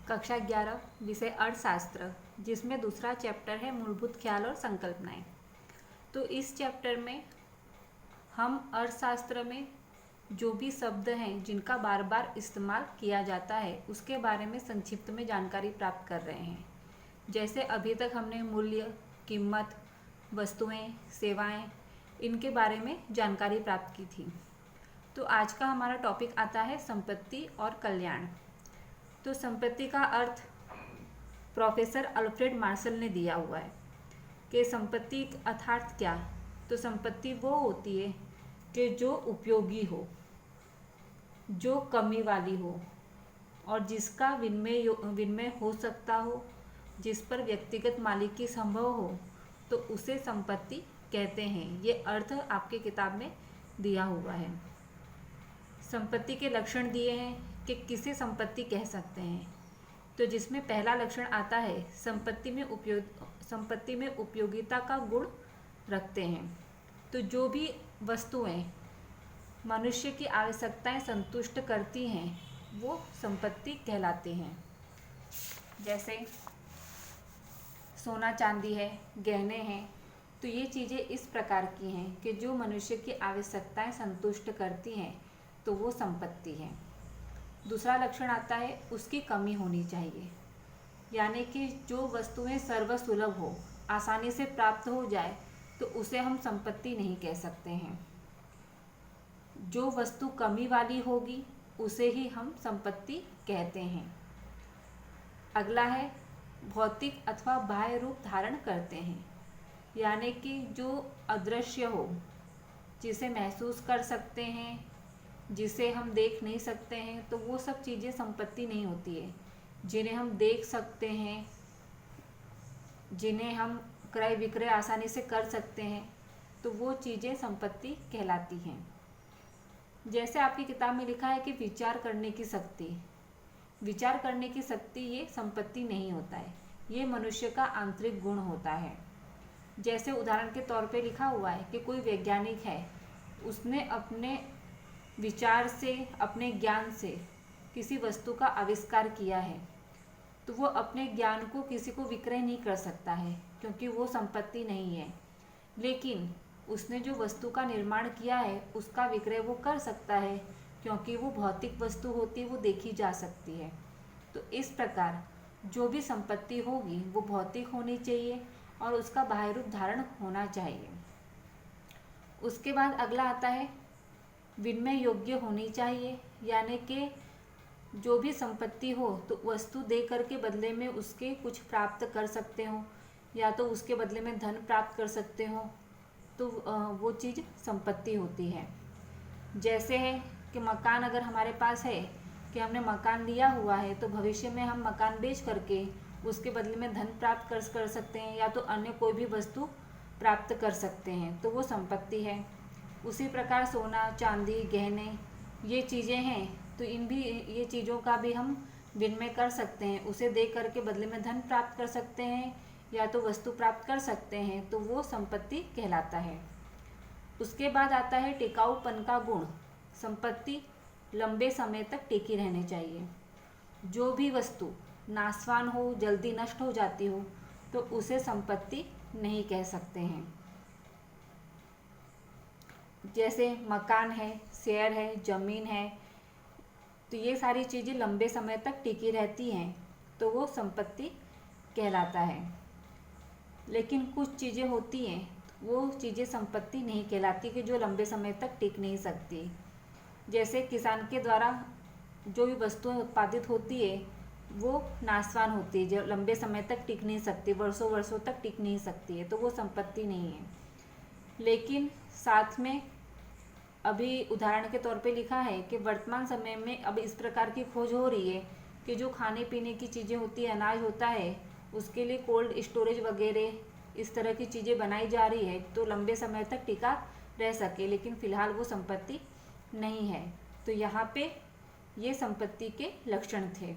कक्षा 11 विषय अर्थशास्त्र, जिसमें दूसरा चैप्टर है मूलभूत ख्याल और संकल्पनाएं। तो इस चैप्टर में हम अर्थशास्त्र में जो भी शब्द हैं जिनका बार बार इस्तेमाल किया जाता है उसके बारे में संक्षिप्त में जानकारी प्राप्त कर रहे हैं। जैसे अभी तक हमने मूल्य, कीमत, वस्तुएं, सेवाएं, इनके बारे में जानकारी प्राप्त की थी। तो आज का हमारा टॉपिक आता है संपत्ति और कल्याण। तो संपत्ति का अर्थ प्रोफेसर अल्फ्रेड मार्शल ने दिया हुआ है कि संपत्ति अर्थात क्या। तो संपत्ति वो होती है कि जो उपयोगी हो, जो कमी वाली हो और जिसका विनिमय हो सकता हो, जिस पर व्यक्तिगत मालिकी संभव हो, तो उसे संपत्ति कहते हैं। ये अर्थ आपके किताब में दिया हुआ है। संपत्ति के लक्षण दिए हैं कि किसे संपत्ति कह सकते हैं। तो जिसमें पहला लक्षण आता है संपत्ति में उपयोगिता का गुण रखते हैं। तो जो भी वस्तुएं मनुष्य की आवश्यकताएं संतुष्ट करती हैं वो संपत्ति कहलाती हैं। जैसे सोना चांदी है, गहने हैं, तो ये चीज़ें इस प्रकार की हैं कि जो मनुष्य की आवश्यकताएं संतुष्ट करती हैं, तो वो संपत्ति है। दूसरा लक्षण आता है उसकी कमी होनी चाहिए, यानी कि जो वस्तुएं सर्वसुलभ हो, आसानी से प्राप्त हो जाए, तो उसे हम संपत्ति नहीं कह सकते हैं। जो वस्तु कमी वाली होगी उसे ही हम संपत्ति कहते हैं। अगला है भौतिक अथवा बाह्य रूप धारण करते हैं, यानी कि जो अदृश्य हो, जिसे महसूस कर सकते हैं, जिसे हम देख नहीं सकते हैं, तो वो सब चीज़ें संपत्ति नहीं होती है। जिन्हें हम देख सकते हैं, जिन्हें हम क्रय विक्रय आसानी से कर सकते हैं, तो वो चीज़ें संपत्ति कहलाती हैं। जैसे आपकी किताब में लिखा है कि विचार करने की शक्ति ये संपत्ति नहीं होता है, ये मनुष्य का आंतरिक गुण होता है। जैसे उदाहरण के तौर पे लिखा हुआ है कि कोई वैज्ञानिक है, उसने अपने विचार से, अपने ज्ञान से किसी वस्तु का आविष्कार किया है, तो वो अपने ज्ञान को किसी को विक्रय नहीं कर सकता है, क्योंकि वो संपत्ति नहीं है। लेकिन उसने जो वस्तु का निर्माण किया है उसका विक्रय वो कर सकता है, क्योंकि वो भौतिक वस्तु होती है, वो देखी जा सकती है। तो इस प्रकार जो भी संपत्ति होगी वो भौतिक होनी चाहिए और उसका बाह्य रूप धारण होना चाहिए। उसके बाद अगला आता है विनिमय योग्य होनी चाहिए, यानी कि जो भी संपत्ति हो तो वस्तु दे करके बदले में उसके कुछ प्राप्त कर सकते हो, या तो उसके बदले में धन प्राप्त कर सकते हो, तो वो चीज़ संपत्ति होती है। जैसे है कि मकान अगर हमारे पास है कि हमने मकान लिया हुआ है, तो भविष्य में हम मकान बेच करके उसके बदले में धन प्राप्त कर सकते हैं, या तो अन्य कोई भी वस्तु प्राप्त कर सकते हैं, तो वो संपत्ति है। उसी प्रकार सोना, चांदी, गहने, ये चीज़ें हैं, तो ये चीज़ों का भी हम विनिमय कर सकते हैं। उसे दे करके बदले में धन प्राप्त कर सकते हैं, या तो वस्तु प्राप्त कर सकते हैं, तो वो संपत्ति कहलाता है। उसके बाद आता है टिकाऊपन का गुण। संपत्ति लंबे समय तक टिकी रहनी चाहिए। जो भी वस्तु नाशवान हो, जल्दी नष्ट हो जाती हो, तो उसे संपत्ति नहीं कह सकते हैं। जैसे मकान है, शेयर है, ज़मीन है, तो ये सारी चीज़ें लंबे समय तक टिकी रहती हैं, तो वो संपत्ति कहलाता है। लेकिन कुछ चीज़ें होती हैं, वो चीज़ें संपत्ति नहीं कहलाती कि जो लंबे समय तक टिक नहीं सकती। जैसे किसान के द्वारा जो भी वस्तुएं उत्पादित होती है वो नाशवान होती है, जो लंबे समय तक टिक नहीं सकती, वर्षों वर्षों तक टिक नहीं सकती है, तो वो संपत्ति नहीं है। लेकिन साथ में अभी उदाहरण के तौर पे लिखा है कि वर्तमान समय में अब इस प्रकार की खोज हो रही है कि जो खाने पीने की चीज़ें होती है, अनाज होता है, उसके लिए कोल्ड स्टोरेज वगैरह इस तरह की चीज़ें बनाई जा रही है, तो लंबे समय तक टिका रह सके, लेकिन फ़िलहाल वो संपत्ति नहीं है। तो यहाँ पे ये संपत्ति के लक्षण थे।